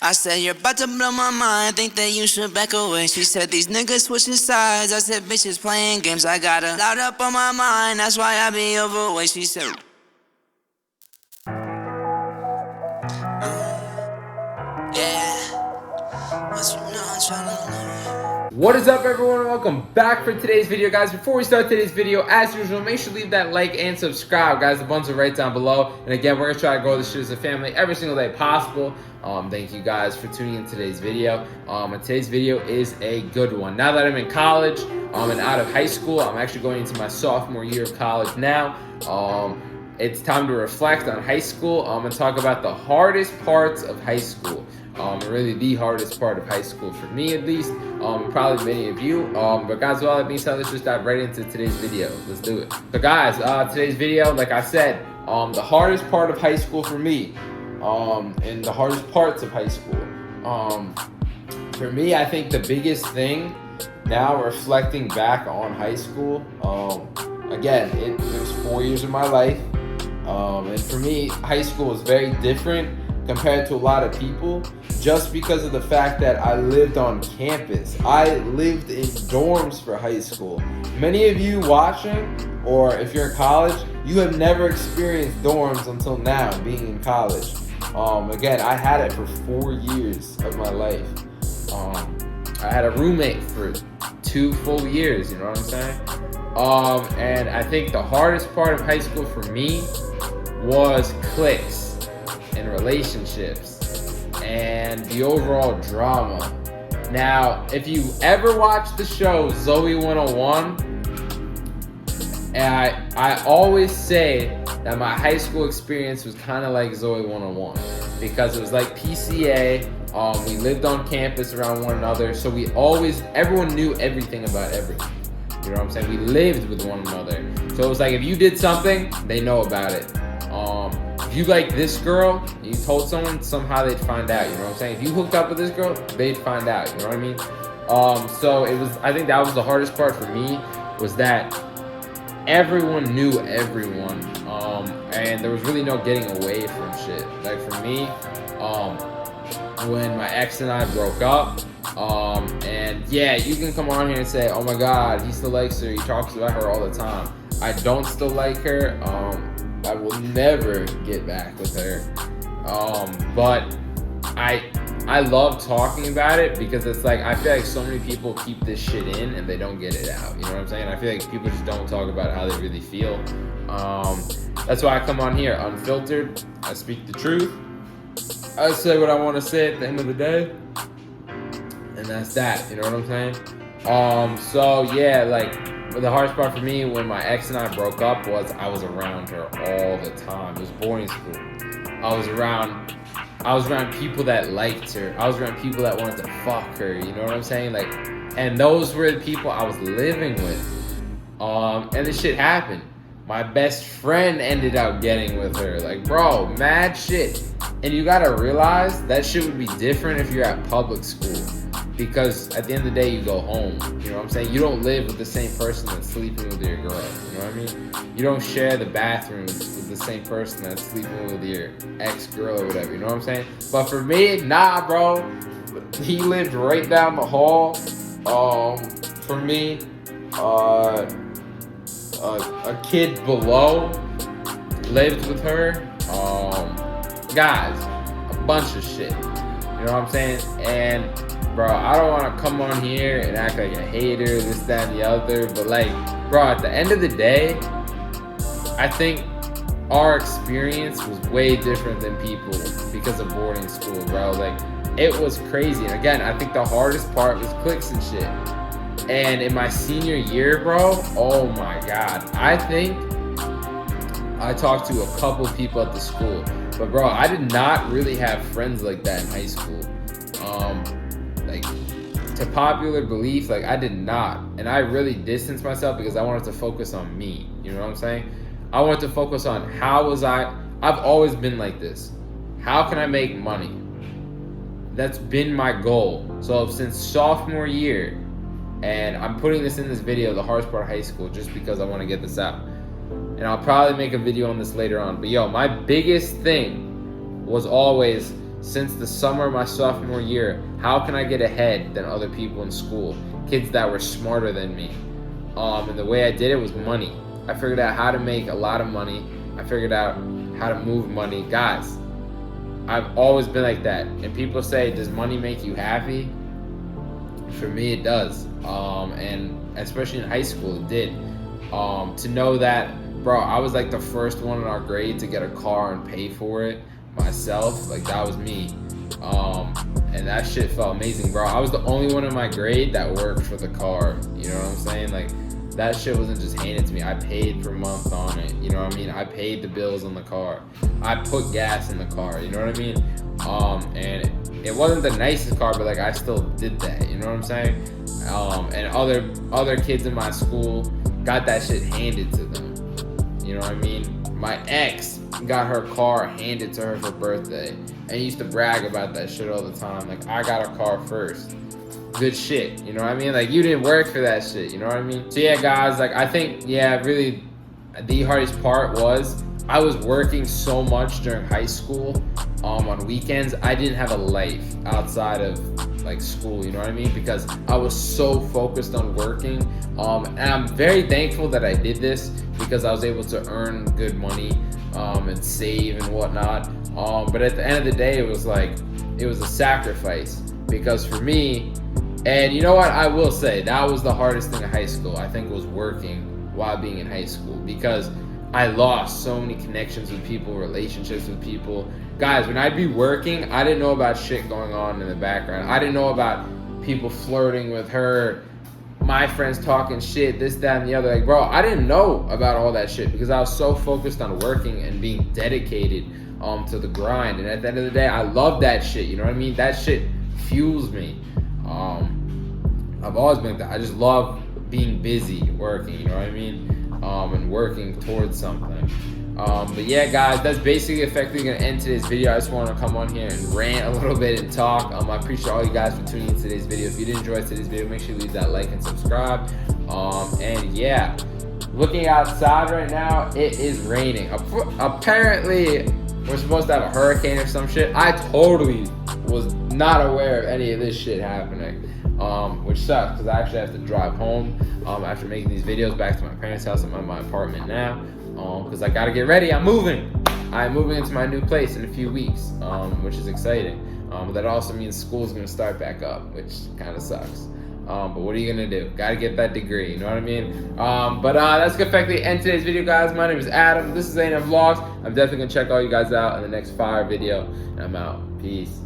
I said, you're about to blow my mind, think that you should back away. She said, these niggas switching sides. I said, bitches playing games. I got a lot up on my mind, that's why I be overweight. She said, yeah, but you know I'm tryna know. What is up, everyone? Welcome back for today's video, guys. Before we start today's video, as usual, make sure to leave that like and subscribe, guys. The buttons are right down below. And again, we're gonna try to grow this shit as a family every single day possible. Thank you guys for tuning in today's video. And today's video is a good one. Now that I'm in college and out of high school, I'm actually going into my sophomore year of college now. It's time to reflect on high school and talk about the hardest parts of high school. Really the hardest part of high school for me, at least, probably many of you. But guys, with all that being said, let's just dive right into today's video. Let's do it. So guys, today's video, like I said, the hardest part of high school for me, and the hardest parts of high school. For me, I think the biggest thing now, reflecting back on high school, again, it was 4 years of my life, and for me, high school was very different compared to a lot of people, just because of the fact that I lived on campus. I lived in dorms for high school. Many of you watching, or if you're in college, you have never experienced dorms until now, being in college. Again, I had it for 4 years of my life. I had a roommate for 2 full years, you know what I'm saying? And I think the hardest part of high school for me was cliques and relationships and the overall drama. Now, if you ever watched the show Zoe 101, and I always say that my high school experience was kind of like Zoe 101 because it was like PCA. We lived on campus around one another, so everyone knew everything about everything. You know what I'm saying? We lived with one another. So it was like if you did something, they know about it. If you like this girl, you told someone, somehow they'd find out, you know what I'm saying? If you hooked up with this girl, they'd find out, you know what I mean? So I think that was the hardest part for me, was that everyone knew everyone, and there was really no getting away from shit. Like for me, when my ex and I broke up, and yeah, you can come on here and say, oh my God, he still likes her, he talks about her all the time. I don't still like her. I will never get back with her. But I love talking about it because it's like, I feel like so many people keep this shit in and they don't get it out. You know what I'm saying? I feel like people just don't talk about how they really feel. That's why I come on here unfiltered. I speak the truth. I say what I want to say at the end of the day. And that's that. You know what I'm saying? So yeah, like, the hardest part for me when my ex and I broke up was I was around her all the time. It was boarding school. I was around people that liked her. I was around people that wanted to fuck her. You know what I'm saying? Like, and those were the people I was living with. And this shit happened. My best friend ended up getting with her. Like, bro, mad shit. And you gotta realize that shit would be different if you're at public school. Because at the end of the day, you go home. You know what I'm saying? You don't live with the same person that's sleeping with your girl. You know what I mean? You don't share the bathrooms with the same person that's sleeping with your ex-girl or whatever. You know what I'm saying? But for me, nah, bro. He lived right down the hall. For me, a kid below lived with her. Guys, a bunch of shit. You know what I'm saying? And bro, I don't want to come on here and act like a hater, this, that, and the other, but like, bro, at the end of the day, I think our experience was way different than people because of boarding school, bro. Like, it was crazy. And again, I think the hardest part was cliques and shit. And in my senior year, bro, oh my God, I think I talked to a couple people at the school, but bro, I did not really have friends like that in high school. Like, to popular belief, like, I did not. And I really distanced myself because I wanted to focus on me. You know what I'm saying? I wanted to focus on I've always been like this. How can I make money? That's been my goal. So since sophomore year, and I'm putting this in this video, the hardest part of high school, just because I want to get this out. And I'll probably make a video on this later on. But yo, my biggest thing was always since the summer of my sophomore year, how can I get ahead than other people in school? Kids that were smarter than me. And the way I did it was money. I figured out how to make a lot of money. I figured out how to move money. Guys, I've always been like that. And people say, does money make you happy? For me, it does. And especially in high school, it did. To know that, bro, I was like the first one in our grade to get a car and pay for it myself. Like, that was me. And that shit felt amazing, bro. I was the only one in my grade that worked for the car. You know what I'm saying? Like, that shit wasn't just handed to me. I paid per month on it. You know what I mean? I paid the bills on the car. I put gas in the car. You know what I mean? And it wasn't the nicest car, but like I still did that. You know what I'm saying? And other kids in my school got that shit handed to them. You know what I mean? My ex got her car handed to her for birthday, and used to brag about that shit all the time. Like, I got a car first. Good shit, you know what I mean? Like, you didn't work for that shit, you know what I mean? So yeah, guys, like, I think, yeah, really, the hardest part was I was working so much during high school, on weekends. I didn't have a life outside of, like, school, you know what I mean? Because I was so focused on working, and I'm very thankful that I did this, because I was able to earn good money, and save and whatnot. But at the end of the day, it was a sacrifice, because for me, and you know what, I will say, that was the hardest thing in high school, I think, was working while being in high school, because I lost so many connections with people, relationships with people. Guys, when I'd be working, I didn't know about shit going on in the background. I didn't know about people flirting with her, my friends talking shit, this, that, and the other. Like, bro, I didn't know about all that shit because I was so focused on working and being dedicated to the grind. And at the end of the day, I love that shit, you know what I mean? That shit fuels me. I've always been like that. I just love being busy working, you know what I mean? And working towards something. But yeah, guys, that's basically effectively gonna end today's video. I just want to come on here and rant a little bit and talk. I appreciate all you guys for tuning in today's video. If you did enjoy today's video, make sure you leave that like and subscribe. And yeah, looking outside right now, it is raining. Apparently, we're supposed to have a hurricane or some shit. I totally was not aware of any of this shit happening, which sucks because I actually have to drive home after making these videos back to my parents' house. I'm at my apartment now because I gotta get ready. I'm moving into my new place in a few weeks, which is exciting. But that also means school's gonna start back up, which kind of sucks. But what are you gonna do? Gotta get that degree, you know what I mean? But that's gonna effectively end today's video, guys. My name is Adam. This is A&M Vlogs. I'm definitely gonna check all you guys out in the next fire video, and I'm out. Peace.